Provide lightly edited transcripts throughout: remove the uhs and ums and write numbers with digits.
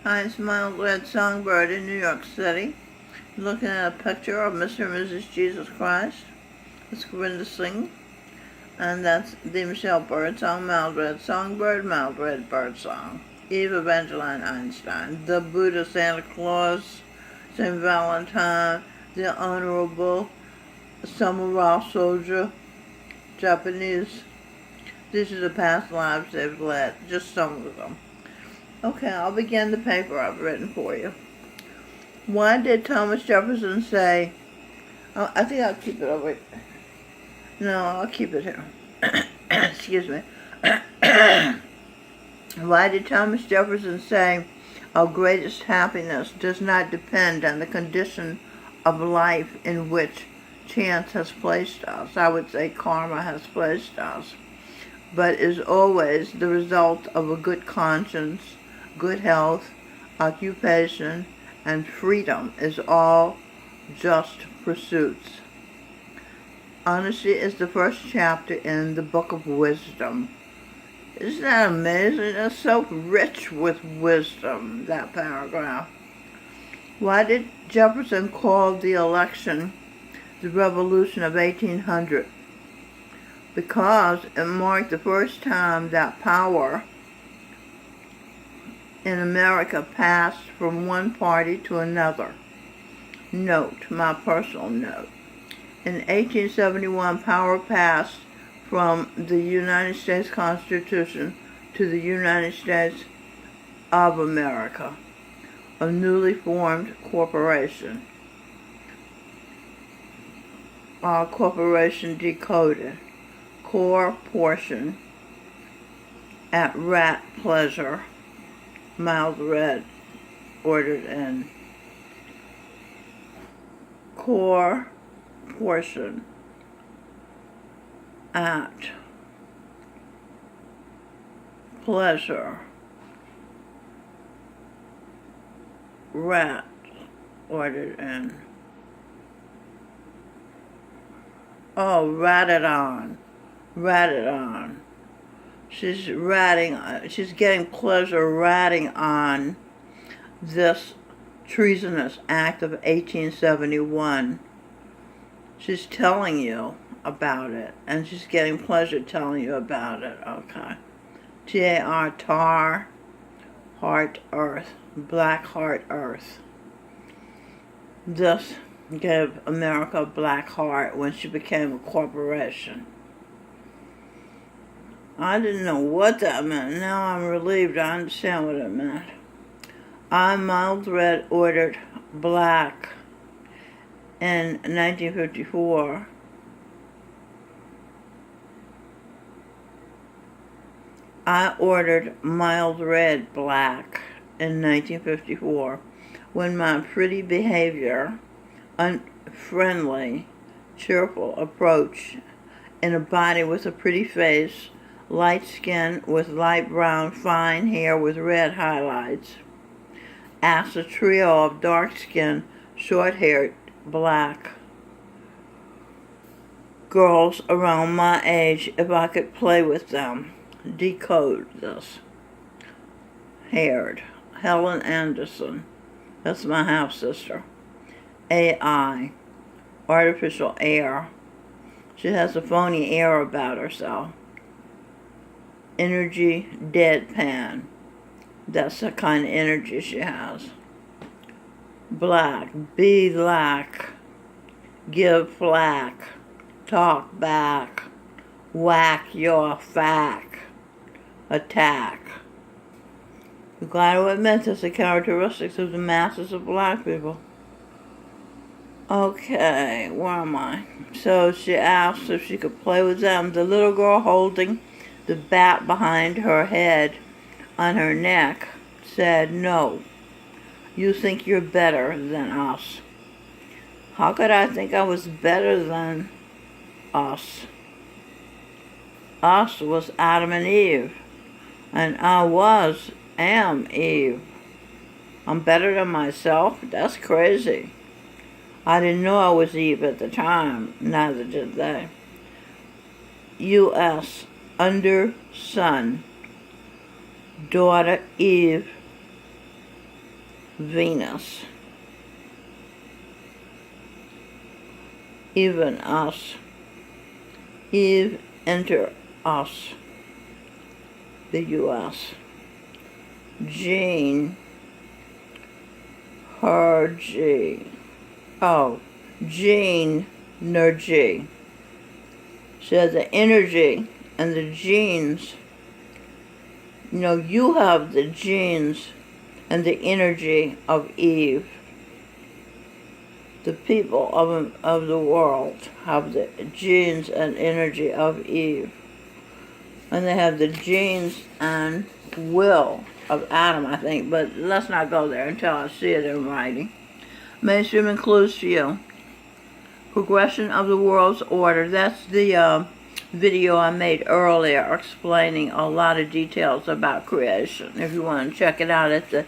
Hi, Smiled Red Songbird in New York City. Looking at a picture of Mr. and Mrs. Jesus Christ. It's Corinda Singh. And that's the Michelle Birdsong, Mild Red Songbird, Mild Red Birdsong. Eve Evangeline Einstein. The Buddha, Santa Claus, St. Valentine, the Honorable Samurai Soldier, Japanese. These are the past lives they've led, just some of them. Okay, I'll begin the paper I've written for you. Why did Thomas Jefferson say, I think I'll keep it over. No, I'll keep it here. Excuse me. Why did Thomas Jefferson say, our greatest happiness does not depend on the condition of life in which chance has placed us, I would say karma has placed us, but is always the result of a good conscience, good health, occupation, and freedom is all just pursuits. Honesty is the first chapter in the Book of Wisdom. Isn't that amazing? It's so rich with wisdom, that paragraph. Why did Jefferson call the election the Revolution of 1800? Because it marked the first time that power in America passed from one party to another. Note, my personal note. In 1871, power passed from the United States Constitution to the United States of America, a newly formed corporation. Corporation decoded. Core portion at rat pleasure. Mild red, ordered in. Core portion at pleasure. Rat, ordered in. Oh, ratted on. Ratted on. She's getting pleasure ratting on this treasonous act of 1871. She's telling you about it, and she's getting pleasure telling you about it, okay. T-A-R, tar, heart, earth, black heart, earth. This gave America a black heart when she became a corporation. I didn't know what that meant. Now I'm relieved I understand what it meant. I mild red ordered black in 1954. I ordered mild red black in 1954 when my pretty behavior, unfriendly, cheerful approach in a body with a pretty face, light skin with light brown, fine hair with red highlights, asked a trio of dark-skinned, short-haired, black girls around my age if I could play with them. Decode this. Haired. Helen Anderson. That's my half-sister. AI. Artificial air. She has a phony air about herself. Energy deadpan. That's the kind of energy she has. Black. Be lack. Give flack. Talk back. Whack your fack. Attack. I'm glad to admit that's the characteristics of the masses of black people. Okay, where am I? So she asked if she could play with them. The little girl holding the bat behind her head on her neck said, no, you think you're better than us. How could I think I was better than us? Us was Adam and Eve, and I am Eve. I'm better than myself? That's crazy. I didn't know I was Eve at the time, neither did they. U.S. Under sun, daughter Eve Venus, even us. Eve enter us, the U.S. Gene, her G. Oh, gene, energy. So the energy and the genes, you have the genes and the energy of Eve. The people of the world have the genes and energy of Eve. And they have the genes and will of Adam, I think. But let's not go there until I see it in writing. Mainstream includes for you. Progression of the world's order. That's the video I made earlier explaining a lot of details about creation. If you want to check it out at the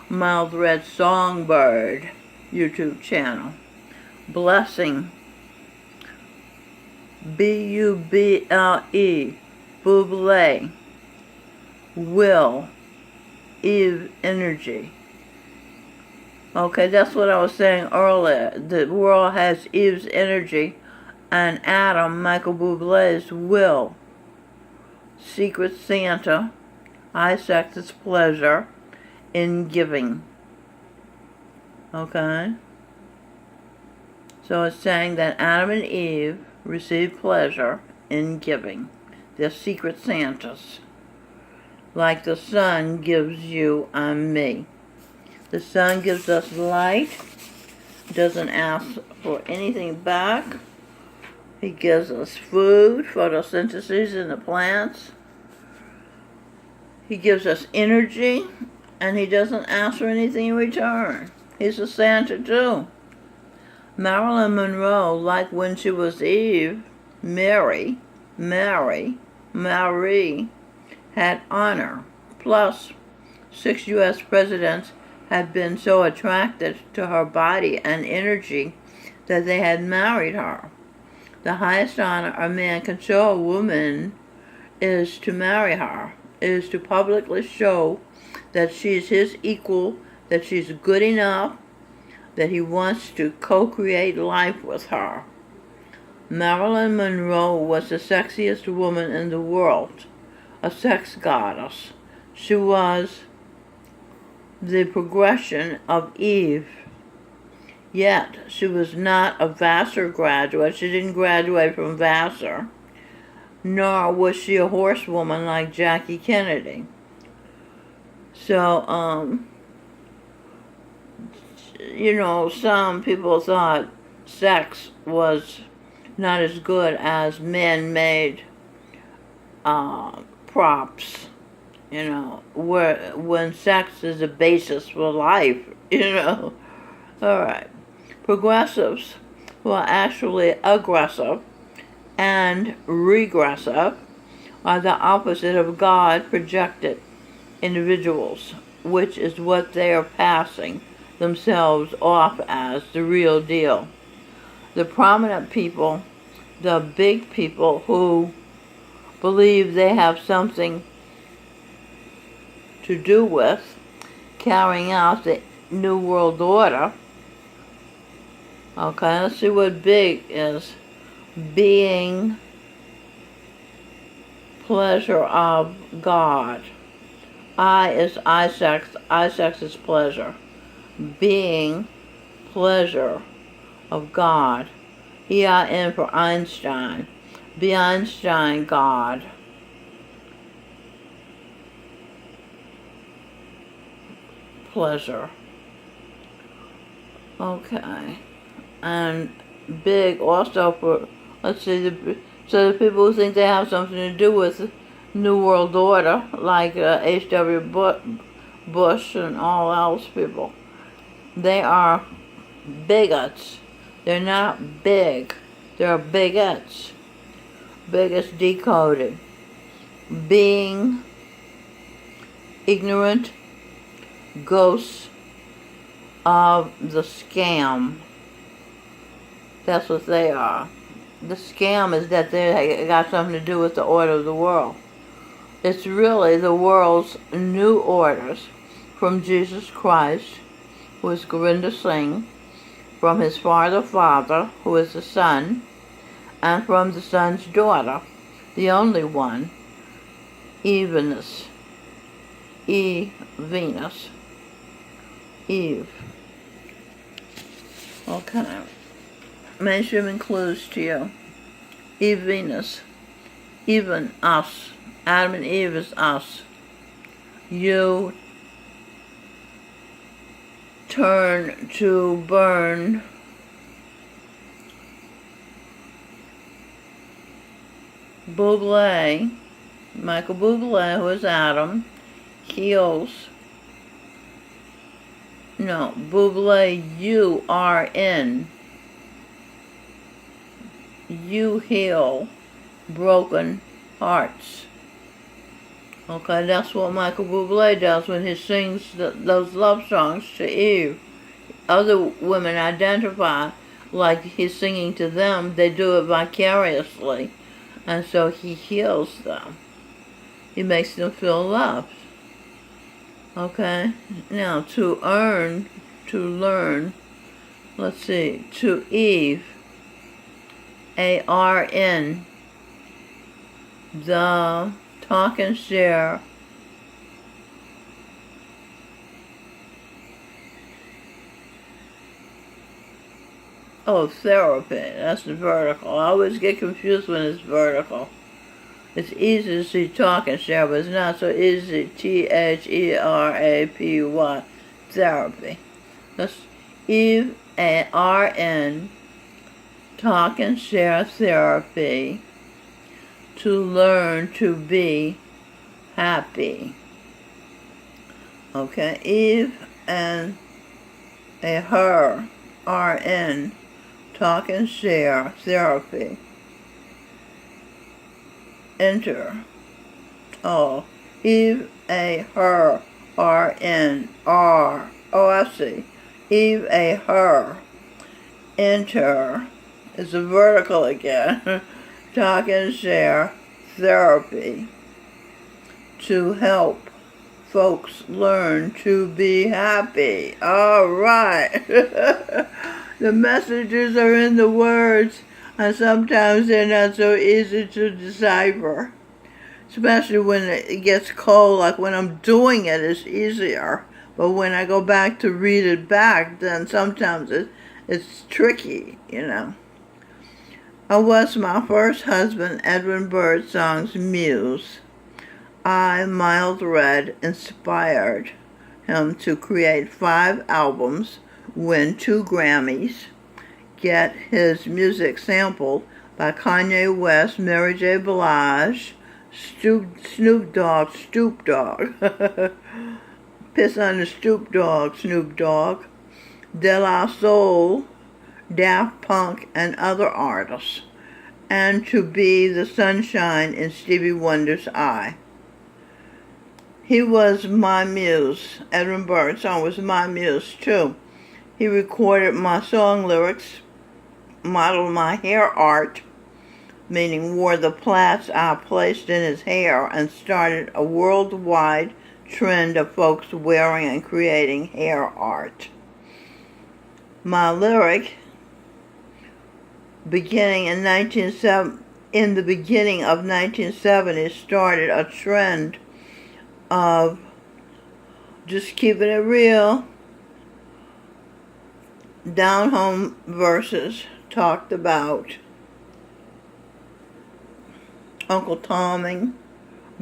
Mild Red Songbird YouTube channel. Blessing. B-U-B-L-E. Buble. Will. Eve energy. Okay, that's what I was saying earlier. The world has Eve's energy and Adam, Michael Bublé's will. Secret Santa. Isaac's pleasure in giving. Okay? So it's saying that Adam and Eve received pleasure in giving. They're secret Santas. Like the sun gives you and me. The sun gives us light. Doesn't ask for anything back. He gives us food, photosynthesis in the plants. He gives us energy, and he doesn't ask for anything in return. He's a Santa too. Marilyn Monroe, like when she was Eve, Mary, had honor. Plus, 6 U.S. presidents had been so attracted to her body and energy that they had married her. The highest honor a man can show a woman is to marry her, is to publicly show that she's his equal, that she's good enough, that he wants to co-create life with her. Marilyn Monroe was the sexiest woman in the world, a sex goddess. She was the progression of Eve. Yet, she was not a Vassar graduate. She didn't graduate from Vassar. Nor was she a horsewoman like Jackie Kennedy. So, some people thought sex was not as good as man-made props, when sex is the basis for life, All right. Progressives, who are actually aggressive and regressive, are the opposite of God projected individuals, which is what they are passing themselves off as the real deal. The prominent people, the big people who believe they have something to do with carrying out the New World Order. Okay, let's see what big is. Being pleasure of God. I is Isaac's is pleasure. Being pleasure of God. EIN for Einstein. Be Einstein, God. Pleasure. Okay. And big also for, so the people who think they have something to do with New World Order, like H.W. Bush and all else people, they are bigots. They're not big. They're bigots. Bigots decoded. Being ignorant ghosts of the scam. That's what they are. The scam is that they got something to do with the order of the world. It's really the world's new orders from Jesus Christ who is Gurinder Singh, from his father, who is the son, and from the son's daughter, the only one, Venus. Venus. Eve. Okay. Mainstream clues to you. Venus. Even us. Adam and Eve is us. You turn to burn. Bublé, Michael Bublé, who is Adam, heals. No, Bublé, U-R-N. You heal broken hearts. Okay, that's what Michael Bublé does when he sings those love songs to Eve. Other women identify like he's singing to them. They do it vicariously. And so he heals them. He makes them feel loved. Okay? Now, to earn, to learn, let's see, to Eve, A-R-N, the talk and share therapy. That's the vertical. I always get confused when it's vertical. It's easy to see talk and share, but it's not so easy. T-H-E-R-A-P-Y, therapy. That's Eve, A-R-N, talk and share therapy, to learn to be happy. Okay, Eve and a her, R-N, talk and share therapy. Enter. Oh, Eve, a her, R-N, R. Oh, I see. Eve, a her. Enter. It's a vertical again. Talk and share therapy to help folks learn to be happy. All right. The messages are in the words, and sometimes they're not so easy to decipher, especially when it gets cold. Like when I'm doing it, it's easier, but when I go back to read it back, then sometimes it's tricky, you know. I was my first husband, Edwin Birdsong's muse. I, Miles Redd, inspired him to create 5 albums, win 2 Grammys, get his music sampled by Kanye West, Mary J. Blige, Snoop Dogg, Piss on the Stoop Dog, Snoop Dogg, De La Soul, Daft Punk, and other artists, and to be the sunshine in Stevie Wonder's eye. He was my muse. Edwin Birdsong was my muse, too. He recorded my song lyrics, modeled my hair art, meaning wore the plaits I placed in his hair, and started a worldwide trend of folks wearing and creating hair art. My lyric, in the beginning of 1970s, started a trend of just keeping it real. Down home verses talked about Uncle Tommy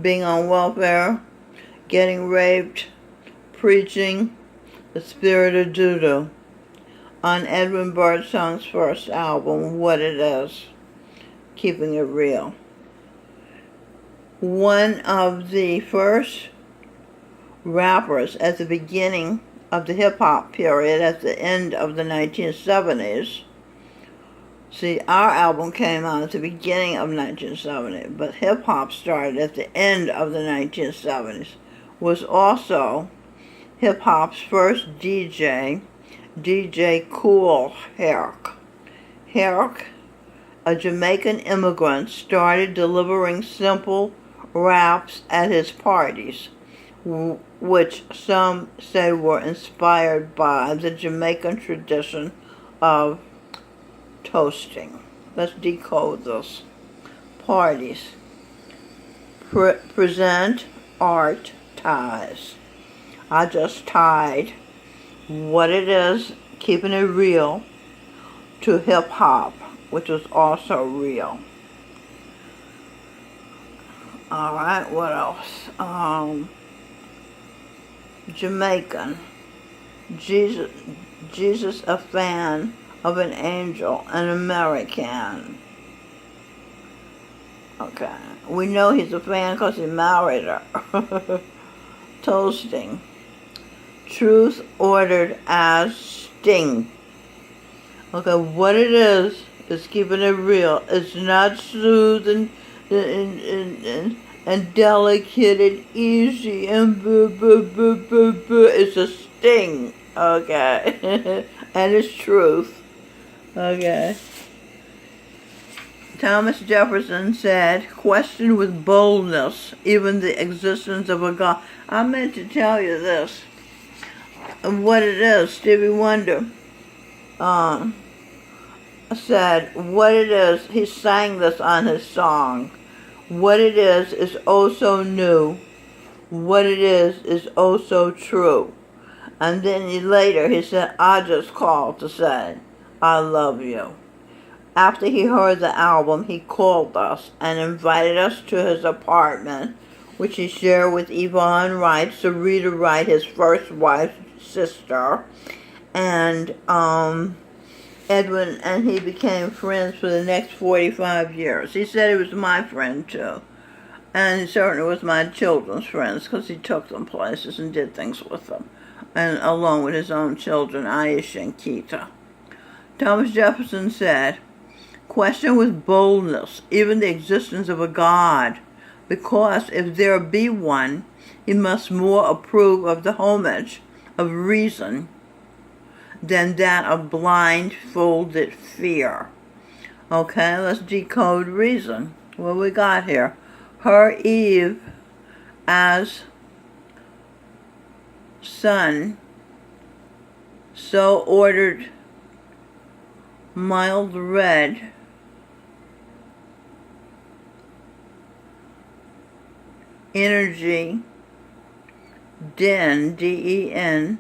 being on welfare, getting raped, preaching the spirit of doo-doo on Edwin Birdsong's first album, What It Is, Keeping It Real. One of the first rappers at the beginning of the hip-hop period, at the end of the 1970s. See, our album came out at the beginning of 1970, but hip-hop started at the end of the 1970s, was also hip-hop's first DJ Kool Herc. Herc, a Jamaican immigrant, started delivering simple raps at his parties, which some say were inspired by the Jamaican tradition of toasting. Let's decode this. Parties. Present art ties. I just tied what it is, keeping it real, to hip hop, which is also real. Alright, what else? Jamaican. Jesus a fan of an angel, an American. Okay. We know he's a fan because he married her. Toasting. Truth ordered as sting. Okay, what it is keeping it real. It's not smooth and delicate and easy and it's a sting. Okay. And it's truth. Okay. Thomas Jefferson said, question with boldness even the existence of a God. I meant to tell you this. What it is, Stevie Wonder said, what it is, he sang this on his song. What it is oh so new. What it is oh so true. And then later he said, I just called to say, I love you. After he heard the album, he called us and invited us to his apartment, which he shared with Yvonne Wright, Sarita Wright, his first wife's sister, and Edwin, and he became friends for the next 45 years. He said he was my friend too, and he certainly was my children's friends because he took them places and did things with them, and along with his own children, Aisha and Keita. Thomas Jefferson said, question with boldness even the existence of a God, because if there be one, he must more approve of the homage of reason than that of blindfolded fear. Okay, let's decode reason. What we got here? Her Eve as sun, so ordered mild red, energy, den, D-E-N,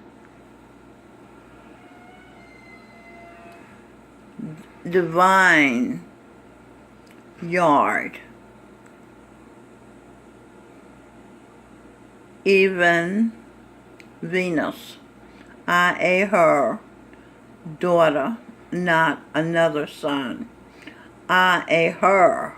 divine, yard, even, Venus, I, her, daughter, not another son. I, her,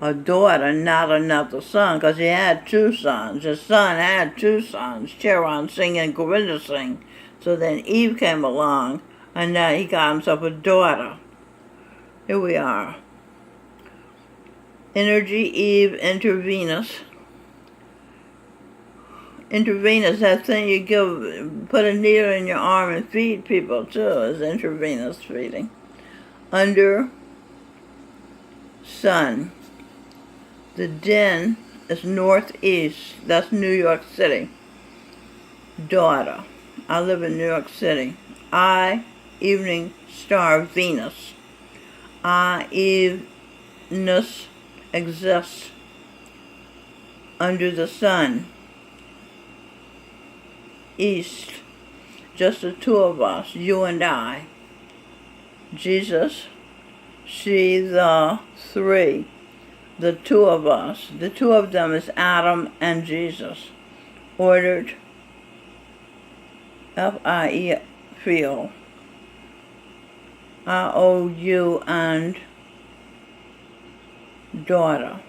a daughter, not another son, because he had two sons. His son had two sons, Charon Singh and Govinda Singh. So then Eve came along, and now he got himself a daughter. Here we are. Energy, Eve, intravenous. Intravenous, that thing you give, put a needle in your arm and feed people too, is intravenous feeding. Under sun. The den is northeast. That's New York City. Daughter. I live in New York City. I, evening star, Venus. I, Evenus, exists under the sun. East. Just the two of us, you and I. Jesus, she, the three. The two of us. The two of them is Adam and Jesus. Ordered, F-I-E, feel. I-O-U and daughter.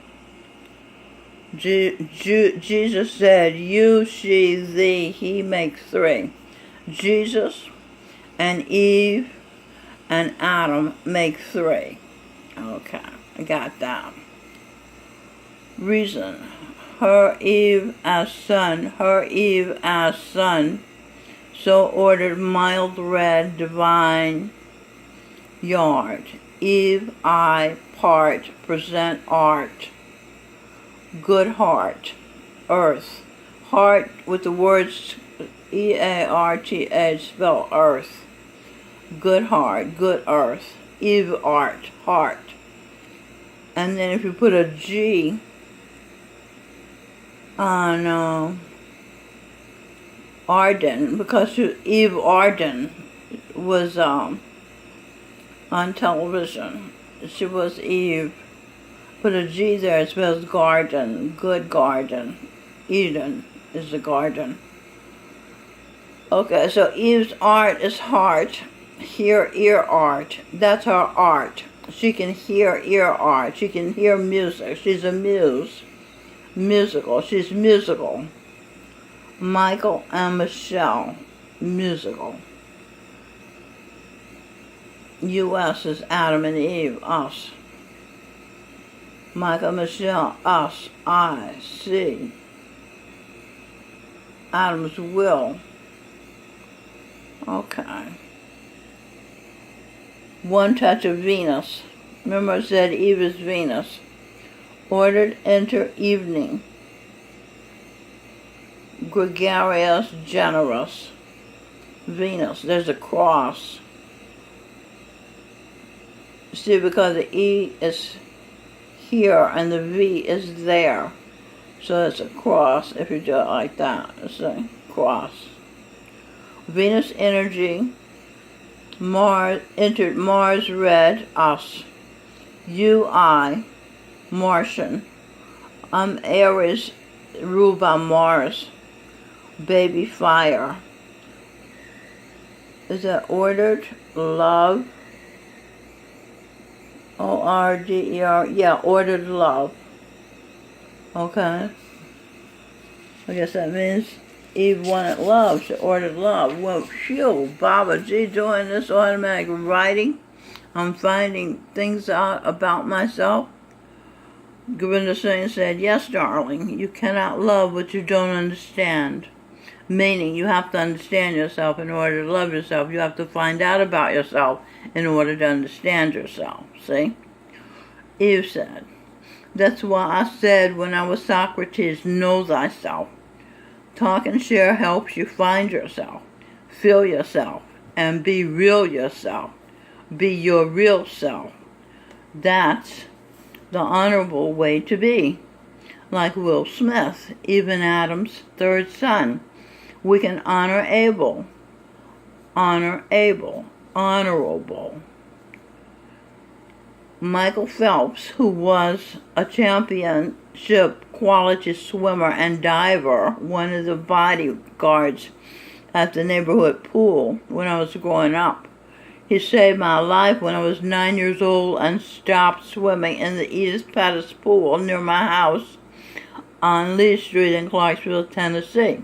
Jesus said, you, she, thee, he makes three. Jesus and Eve and Adam make three. Okay, I got that. Reason. Her Eve as sun, so ordered mild red, divine, yard. Eve, I, part, present art. Good heart, earth, heart with the words E-A-R-T-H, spell earth. Good heart, good earth. Eve art, heart. And then if you put a G on Arden, because Eve Arden was on television. She was Eve. Put a G there, it spells garden, good garden. Eden is the garden. Okay, so Eve's art is heart. Hear, ear art. That's her art. She can hear ear art. She can hear music. She's a muse. Musical. She's musical. Michael and Michelle. Musical. U.S. is Adam and Eve. Us. Michael, Michelle. Us. I. C. Adam's will. Okay. One touch of Venus. Remember I said Eve is Venus. Ordered, enter, evening. Gregarious, generous. Venus. There's a cross. See, because the E is here and the V is there. So it's a cross if you do it like that. It's a cross. Venus energy. Mars entered Mars red, us. You, I, Martian. I'm Aries, ruled by Mars. Baby fire. Is that ordered? Love. O-R-D-E-R. Yeah, ordered love. Okay. I guess that means Eve wanted love. She ordered love. Well, phew, Baba G doing this automatic writing. I'm finding things out about myself. Govinda Singh said, yes, darling, you cannot love what you don't understand. Meaning, you have to understand yourself in order to love yourself. You have to find out about yourself in order to understand yourself. See? Eve said, that's why I said when I was Socrates, know thyself. Talk and share helps you find yourself, feel yourself, and be real yourself. Be your real self. That's the honorable way to be. Like Will Smith, even Adam's third son. We can honor Abel. Honor Abel. Honorable. Michael Phelps, who was a championship quality swimmer and diver, one of the bodyguards at the neighborhood pool when I was growing up. He saved my life when I was 9 years old and stopped swimming in the Edith Pettus pool near my house on Lee Street in Clarksville, Tennessee.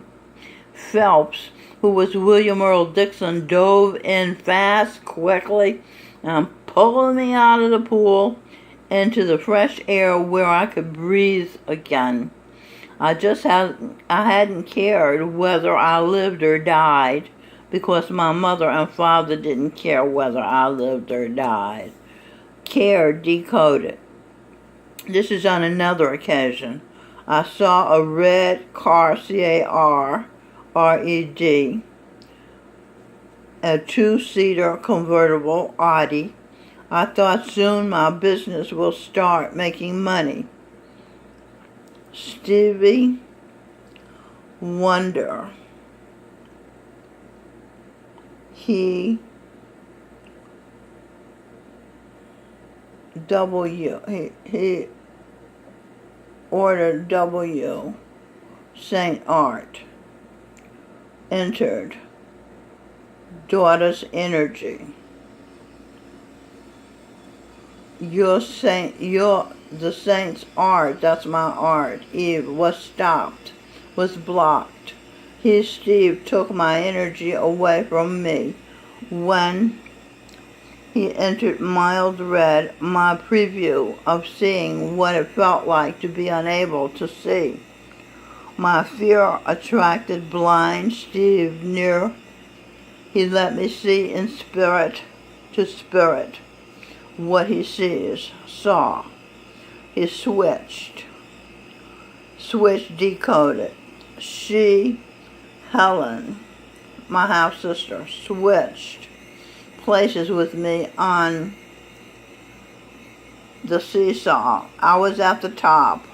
Phelps, who was William Earl Dixon, dove in fast, quickly, and pulling me out of the pool into the fresh air where I could breathe again. I hadn't cared whether I lived or died because my mother and father didn't care whether I lived or died. Care decoded. This is on another occasion. I saw a red car, C-A-R-R-E-D, a two-seater convertible Audi. I thought soon my business will start making money. Stevie Wonder. He ordered W. Saint Art. Entered. Daughter's energy. The saint's art, that's my art. Eve was stopped, was blocked. He, Steve, took my energy away from me. When he entered mild red, my preview of seeing what it felt like to be unable to see. My fear attracted blind Steve near. He let me see in spirit to spirit what he saw. He switched decoded. she, Helen, my half-sister, switched places with me on the seesaw. I was at the top.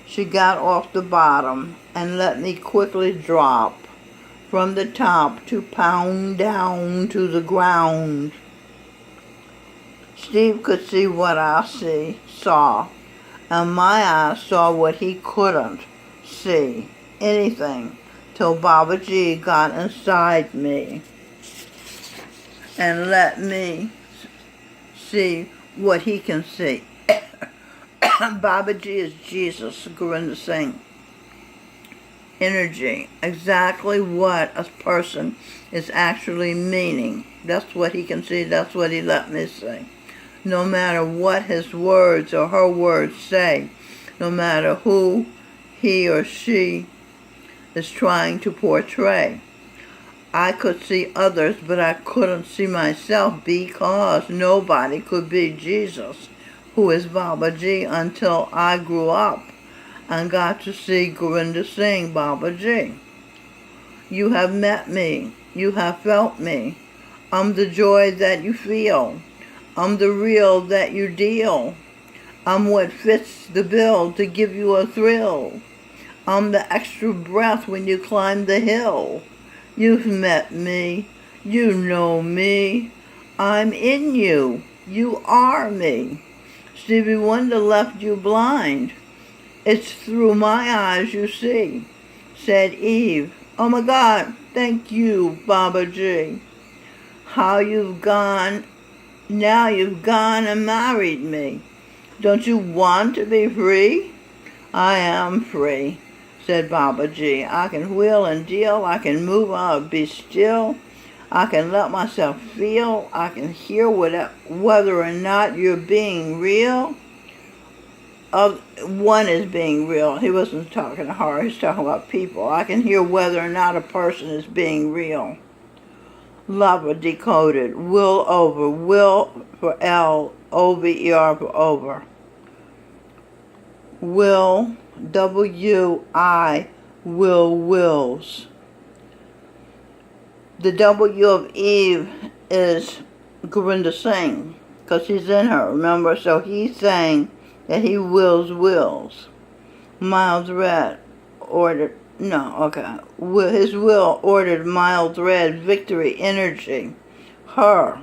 She got off the bottom and let me quickly drop from the top to pound down to the ground. Steve could see what I saw, and my eyes saw what he couldn't see, anything, till Baba G got inside me and let me see what he can see. Baba G is Jesus, Gurinder Singh. Energy, exactly what a person is actually meaning. That's what he can see, that's what he let me see. No matter what his words or her words say, no matter who he or she is trying to portray. I could see others, but I couldn't see myself because nobody could be Jesus, who is Baba G, until I grew up and got to see Gurinder Singh, Baba G. You have met me. You have felt me. I'm the joy that you feel. I'm the real that you deal. I'm what fits the bill to give you a thrill. I'm the extra breath when you climb the hill. You've met me. You know me. I'm in you. You are me. Stevie Wonder left you blind. It's through my eyes you see, said Eve. Oh my God, thank you, Baba G. How you've gone, now you've gone and married me. Don't you want to be free? I am free, said Baba G. I can wheel and deal, I can move out, be still. I can let myself feel, I can hear whether or not you're being real. One is being real. He wasn't talking to her, he's talking about people. I can hear whether or not a person is being real. Lover decoded. Will over. Will for L. O-V-E-R for over. Will. W-I. Will wills. The W of Eve is Gurinder Singh, because he's in her, remember? So he's saying that he wills. Miles Red ordered, his will ordered Miles Red victory energy. Her,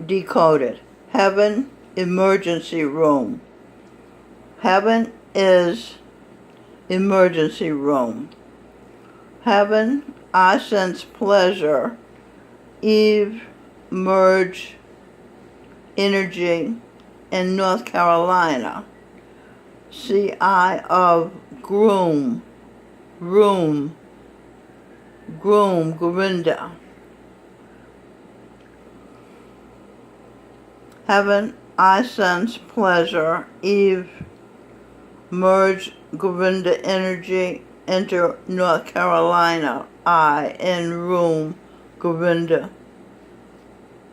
decoded. Heaven, emergency room. Heaven is emergency room. Heaven, I sense pleasure. Eve, merge energy in North Carolina. C-I of groom, room, groom, Gurinder. Heaven, I sense pleasure. Eve, merge Gurinder energy, enter North Carolina. I, in room, Gurinder.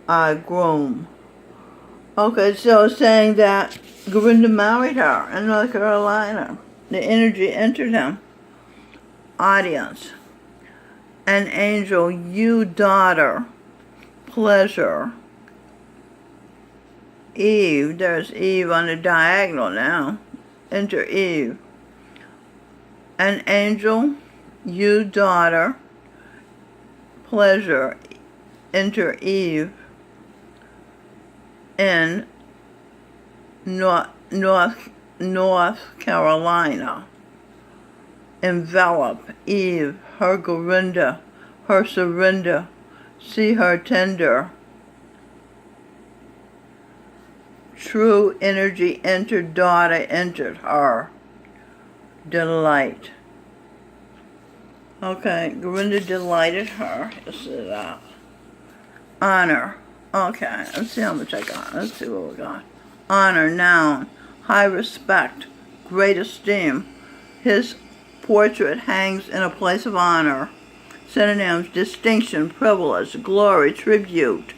I, groom. Okay, so it's saying that Gurinder married her in North Carolina. The energy entered him. Audience. An angel, you daughter, pleasure. Eve, there's Eve on the diagonal now. Enter Eve. An angel, you daughter, pleasure. Enter Eve. In North Carolina. Envelop Eve, her Gurinder, her surrender. See her tender. True energy entered daughter, entered her. Delight. Okay, Gurinder delighted her. This is honor. Okay, let's see how much I got. Let's see what we got. Honor, noun, high respect, great esteem. His portrait hangs in a place of honor. Synonyms, distinction, privilege, glory, tribute,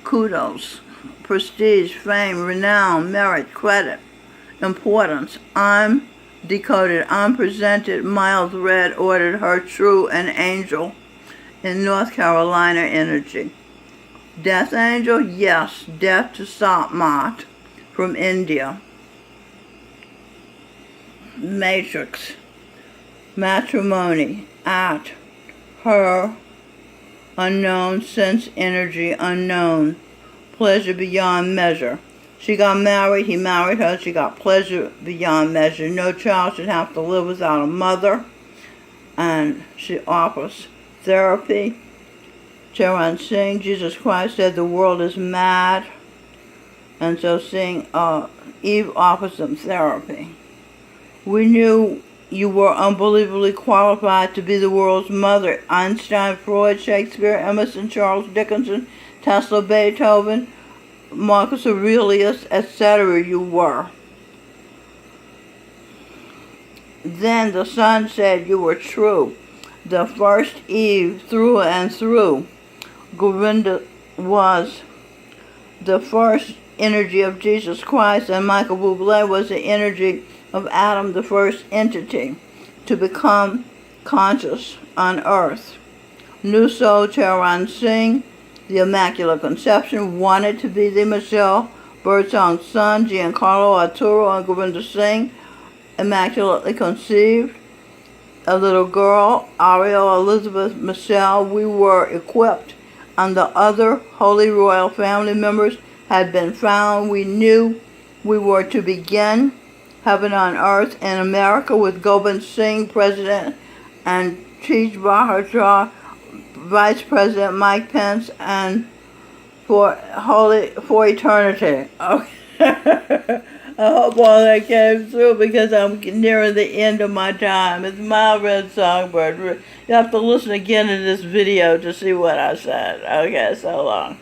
kudos, prestige, fame, renown, merit, credit, importance. I'm decoded unpresented. Miles Red ordered her True and Angel in North Carolina Energy. Death Angel, yes, death to Satmat from India. Matrix, matrimony, at, her, unknown, sense energy, unknown, pleasure beyond measure. She got married, he married her, she got pleasure beyond measure. No child should have to live without a mother. And she offers therapy. Charan Singh, Jesus Christ said the world is mad. And so Eve offers them therapy. We knew you were unbelievably qualified to be the world's mother. Einstein, Freud, Shakespeare, Emerson, Charles Dickinson, Tesla, Beethoven, Marcus Aurelius, etc. you were. Then the Son said you were true. The first Eve through and through. Govinda was the first energy of Jesus Christ, and Michael Bublé was the energy of Adam, the first entity to become conscious on earth. Nuso Charan Singh, the Immaculate Conception, wanted to be the Michelle Birdsong's son. Giancarlo Arturo and Govinda Singh, immaculately conceived. A little girl, Ariel Elizabeth Michelle. We were equipped, and the other Holy Royal family members had been found. We knew we were to begin heaven on earth in America with Gobind Singh, President, and Tej Bhattacharya, Vice President Mike Pence, and for eternity. Okay. I hope all that came through because I'm nearing the end of my time. It's Mild Red Songbird. You have to listen again to this video to see what I said. Okay, so long.